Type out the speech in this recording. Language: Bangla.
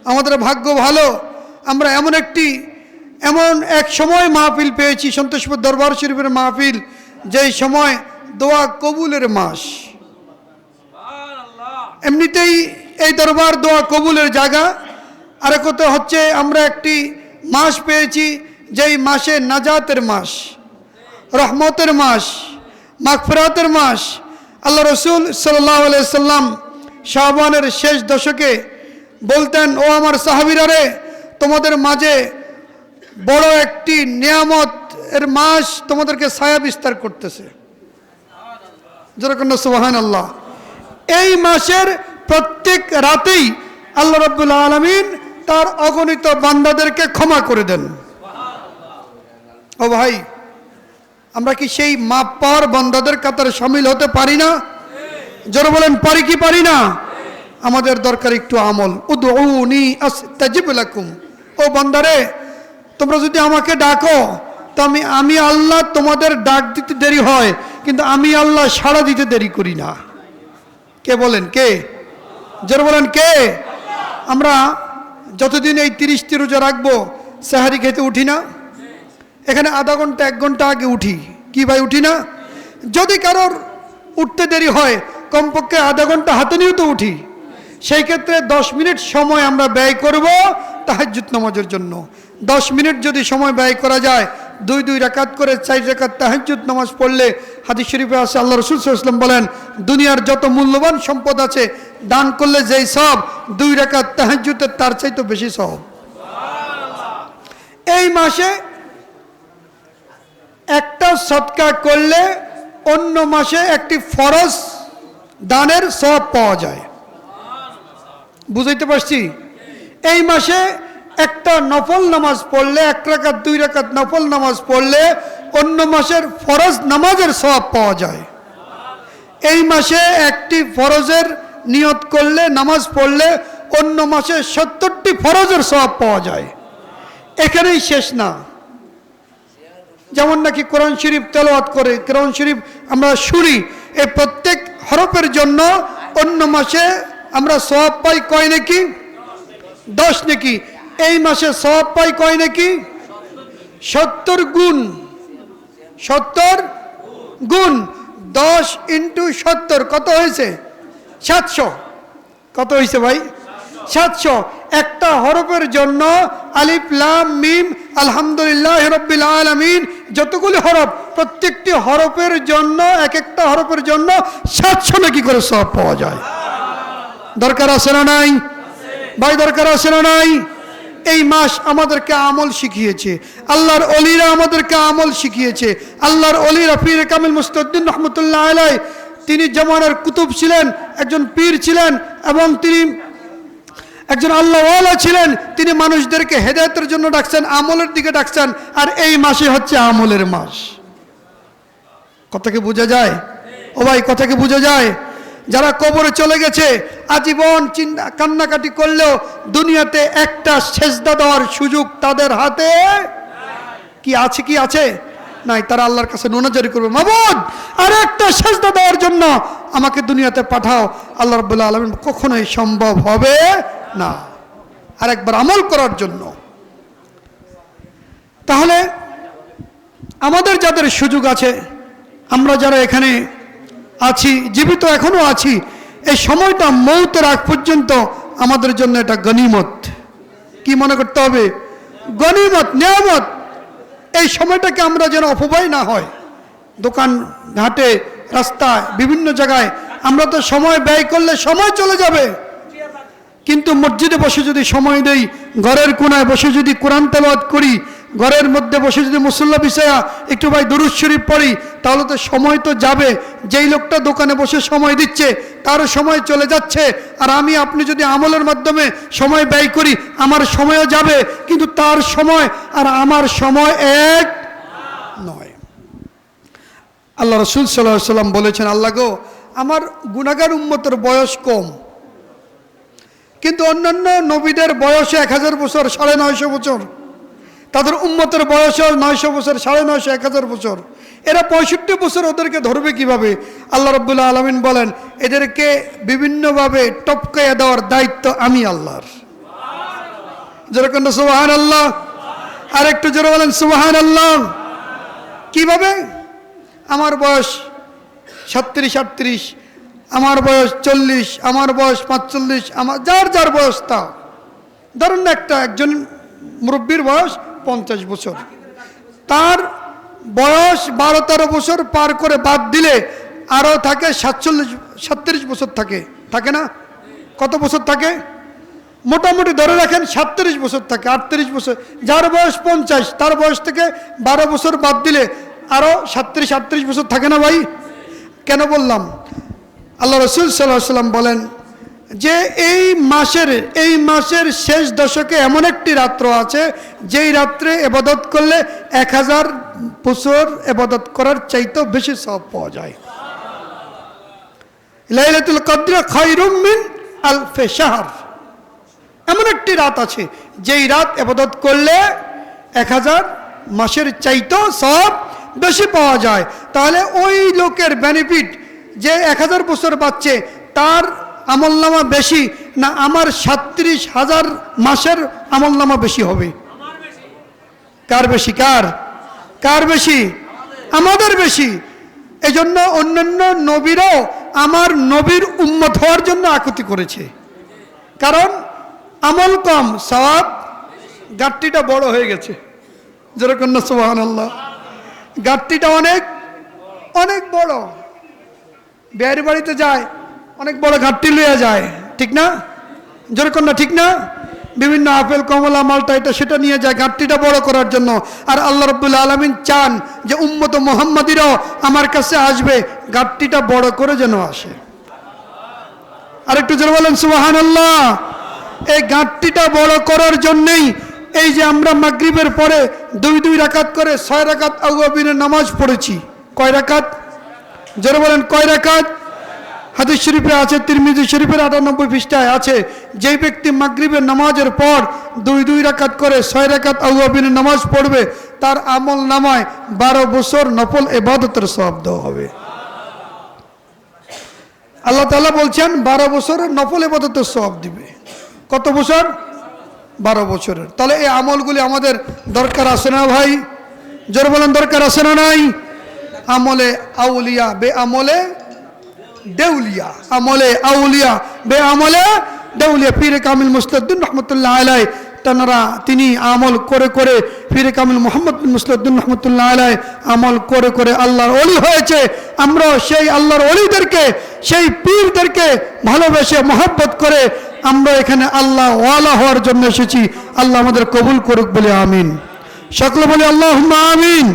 আমাদের ভাগ্য ভালো, আমরা এমন এক সময় মাহফিল পেয়েছি, সন্তোষপুর দরবার শরীফের মাহফিল, যেই সময় দোয়া কবুলের মাস। এমনিতেই এই দরবার দোয়া কবুলের জায়গা। আর কথা হচ্ছে আমরা একটি মাস পেয়েছি, যেই মাসে নাজাতের মাস, রহমতের মাস, মাগফিরাতের মাস। আল্লাহ রসুল সাল্লাল্লাহু আলাইহি সাল্লাম শাবানের শেষ দশকে বলতেন, ও আমার সাহাবীরা রে, তোমাদের মাঝে বড় একটি নিয়ামত এর মাস তোমাদেরকে ছায়া বিস্তার করতেছে। যেরকম সুবহানাল্লাহ। এই মাসের প্রত্যেক রাতেই আল্লাহ রাব্বুল আলামিন তার অগণিত বান্দাদেরকে ক্ষমা করে দেন। ও ভাই, আমরা কি সেই মাপ পাওয়ার বান্দাদের কাতারে শামিল হতে পারি না? জোরে বলেন, পারি কি পারি না? আমাদের দরকার একটু আমল। উদউনি আস্তাজিব লাকুম। ও বান্দারে, তোমরা যদি আমাকে ডাকো তো আমি আল্লাহ তোমাদের ডাক দিতে দেরি হয়, কিন্তু আমি আল্লাহ সাড়া দিতে দেরি করি না। কে বলেন? কে? জোরে বলেন, কে? আমরা যতদিন এই 30টি রোজা রাখবো, সাহারি খেতে উঠি না? এখানে আধা ঘন্টা 1 ঘন্টা আগে উঠি, কি ভাই উঠি না? যদি কারোর উঠতে দেরি হয়, কমপক্ষে আধা ঘন্টা হাতে নিয়েও তো উঠি। সেই ক্ষেত্রে 10 মিনিট সময় আমরা ব্যয় করব তাহাজ্জুদ নামাজের জন্য। 10 মিনিট যদি সময় ব্যয় করা যায়, 2 রাকাত করে 4 রাকাত তাহাজ্জুদ নামাজ পড়লে, হাদিস শরীফে আছে আল্লাহ রাসূল সাল্লাল্লাহু আলাইহি ওয়াসাল্লাম বলেন, দুনিয়ার যত মূল্যবান সম্পদ আছে দান করলে যেই সওয়াব, 2 রাকাত তাহাজ্জুদের তার চাইতে বেশি সওয়াব। এই মাসে একটা সদকা করলে অন্য মাসে একটি ফরজ দানের সওয়াব পাওয়া যায়। বুঝাইতে পারছি? এই মাসে একটা নফল নামাজ পড়লে, 1 রাকাত 2 রাকাত নফল নামাজ পড়লে অন্য মাসের ফরজ নামাজের সওয়াব পাওয়া যায়। এই মাসে একটি ফরজের নিয়ত করলে, নামাজ পড়লে অন্য মাসে 70টি ফরজের সওয়াব পাওয়া যায়। এখানেই শেষ না। যেমন নাকি কোরআন শরীফ তেলাওয়াত করে, কোরআন শরীফ আমরা শুনি, এই প্রত্যেক হরফের জন্য অন্য মাসে আমরা সওয়াব পাই কয় নাকি? 10 নাকি? এই মাসে সওয়াব পাই কয় নাকি? 70 গুণ। 70 গুণ 10 × 70 কত হয়েছে? 700। কত হয়েছে ভাই? 700। একটা হরফের জন্য আলিফ লাম মিম আলহামদুলিল্লাহ রাব্বিল আলামিন, যতগুলি হরফ, প্রত্যেকটি হরফের জন্য, একটা হরফের জন্য 700 নাকি করে সওয়াব পাওয়া যায়। দরকার আছে না নাই ভাই? দরকার আছে না নাই? এই মাস আমাদেরকে আমল শিখিয়েছে, আল্লাহর ওলিরা আমাদেরকে আমল শিখিয়েছে। আল্লাহর ওলি পীর কামিল মুস্তাউদ্দিন রহমতুল্লাহ আলাইহি, তিনি জামানার কুতুব ছিলেন, একজন পীর ছিলেন, এবং তিনি একজন আল্লাহওয়ালা ছিলেন। তিনি মানুষদেরকে হেদায়েতের জন্য ডাকছেন, আমলের দিকে ডাকছেন। আর এই মাসে হচ্ছে আমলের মাস। কথা কি বোঝা যায়? ও ভাই, কথা কি বোঝা যায়? যারা কবরে চলে গেছে, আজীবন কান্নাকাটি করলেও দুনিয়াতে একটা সেজদা দেওয়ার সুযোগ তাদের হাতে কি আছে? কি আছে? নাই। তারা আল্লাহর কাছে নুনাজারি করবে, মাবুদ আর একটা সেজদা দেওয়ার জন্য আমাকে দুনিয়াতে পাঠাও। আল্লাহ রাব্বুল আলামিন কখনোই সম্ভব হবে না আরেকবার আমল করার জন্য। তাহলে আমাদের যাদের সুযোগ আছে, আমরা যারা এখানে আছি, জীবিত এখনো আছি, এই সময়টা মৌতের আগ পর্যন্ত আমাদের জন্য এটা গনিমত। কি মনে করতে হবে? গনিমত, নিয়ামত। এই সময়টাকে আমরা যেন অপব্যয় না হয়। দোকান ঘাটে, রাস্তায়, বিভিন্ন জায়গায় আমরা তো সময় ব্যয় করলে সময় চলে যাবে, কিন্তু মসজিদে বসে যদি সময় দেই, ঘরের কোনায় বসে যদি কোরআন তেলাওয়াত করি, ঘরের মধ্যে বসে যদি মুসল্লা বিছায়া একটু ভাই দুরূদ শরীফ পড়ি, তাহলে তো সময় তো যাবে। যেই লোকটা দোকানে বসে সময় দিচ্ছে তারও সময় চলে যাচ্ছে, আর আমি আপনি যদি আমলের মাধ্যমে সময় ব্যয় করি, আমার সময়ও যাবে, কিন্তু তার সময় আর আমার সময় এক নয়। আল্লাহ রাসূল সাল্লাল্লাহু আলাইহি ওয়াসাল্লাম বলেছেন, আল্লাহ গো, আমার গুনাহগার উম্মতের বয়স কম, কিন্তু অন্যান্য নবীদের বয়স 1000 বছর, 950 বছর। তাদের উম্মতের বয়স 900 বছর, 950, 1000 বছর। এরা 65 বছর, ওদেরকে ধরবে কিভাবে? আল্লাহ রাব্বুল আলামিন বলেন, এদেরকে বিভিন্নভাবে টপকাইয়া দেওয়ার দায়িত্ব আমি আল্লাহর। যেরকম সুবহানাল্লাহ, আর একটু জোরে বলেন সুবহানাল্লাহ। কিভাবে? আমার বয়স 37-38, আমার বয়স 40, আমার বয়স 45, আমার যার যার বয়স তা। ধরুন না একজন মুরব্বীর বয়স 50 বছর, তার বয়স 12-13 বছর পার করে বাদ দিলে আরও থাকে 37 বছর থাকে না? কত বছর থাকে? মোটামুটি ধরে রাখেন 37 বছর থাকে, 38 বছর। যার বয়স 50, তার বয়স থেকে 12 বছর বাদ দিলে আরও 37-38 বছর থাকে না ভাই? কেন বললাম? আল্লাহ রাসূল সাল্লাল্লাহু আলাইহি ওয়াসাল্লাম বলেন যে এই মাসের শেষ দশকে এমন একটি রাত্র আছে যেই রাত্রে ইবাদত করলে 1000 বছর ইবাদত করার চাইতেও বেশি সওয়াব পাওয়া যায়। লাইলাতুল কদর খায়রুম মিন আলফি শাহর, এমন একটি রাত আছে যেই রাত ইবাদত করলে 1000 মাসের চাইতেও সওয়াব বেশি পাওয়া যায়। তাহলে ওই লোকের বেনিফিট যে 1000 বছর বাঁচছে, তার আমলনামা বেশি না আমার 37,000 মাসের আমলনামা বেশি হবে? কার বেশি? কার বেশি? আমাদের বেশি। এজন্য অন্যান্য নবীরাও আমার নবীর উম্মত হওয়ার জন্য আকুতি করেছে, কারণ আমল কম, সওয়াব গাঁটটিটা বড় হয়ে গেছে। যেরকম না সুবহানাল্লাহ, গাঁটটিটা অনেক অনেক বড়। বিয়ের বাড়িতে যায়, অনেক বড় ঘাটতি লইয়া যায়, ঠিক না? যেরকম না, ঠিক না? বিভিন্ন আপেল, কমলা, মালটা এটা সেটা নিয়ে যায় ঘাটতিটা বড় করার জন্য। আর আল্লাহ রাব্বুল আলামিন চান যে উম্মত মুহাম্মাদিরাও আমার কাছে আসবে, ঘাটতিটা বড় করে যেন আসে। আর একটু জোরে বলেন সুবহানাল্লাহ। এই ঘাটতিটা বড় করার জন্যই এই যে আমরা মাগরিবের পরে 2 রাকাত করে 6 রাকাত আওয়াবিনের নামাজ পড়েছি। কয় রাকাত? জোরে বলেন কয় রাকাত? হাদিস শরীফে আছে, তিরমিজি শরীফের 98 পৃষ্ঠায় আছে, যেই ব্যক্তি মাগরিবের নামাজের পর 2 রাকাত করে 6 রাকাত আওয়াবিনের নামাজ পড়বে, তার আমল নামায় 12 বছর নফল ইবাদতের সওয়াব দেওয়া হবে। আল্লাহ তাআলা বলছেন 12 বছরের নফল ইবাদতের সওয়াব দিবে। কত বছর? 12 বছরের। তাহলে এই আমলগুলি আমাদের দরকার আছে না ভাই? জোরে বলেন দরকার আছে না নাই? আমলে আউলিয়া বে আমলে দেউলিয়া, আমলে আউলিয়া বে আমলে দেউলিয়া। পীর কামিল মুসলিউদ্দিন রহমতুল্লাহ আলাইহি তিনি আমল করে করে, পীর কামিল মোহাম্মদ বিন মুসলিউদ্দিন রহমতুল্লাহ আলাইহি আমল করে করে আল্লাহর ওলি হয়েছে। আমরা সেই আল্লাহর ওলিদেরকে, সেই পীরদেরকে ভালোবেসে মহব্বত করে আমরা এখানে আল্লাহ ওয়ালা হওয়ার জন্য এসেছি। আল্লাহ আমাদের কবুল করুক বলে আমিন। সকলে বলে আল্লাহুম্মা আমিন।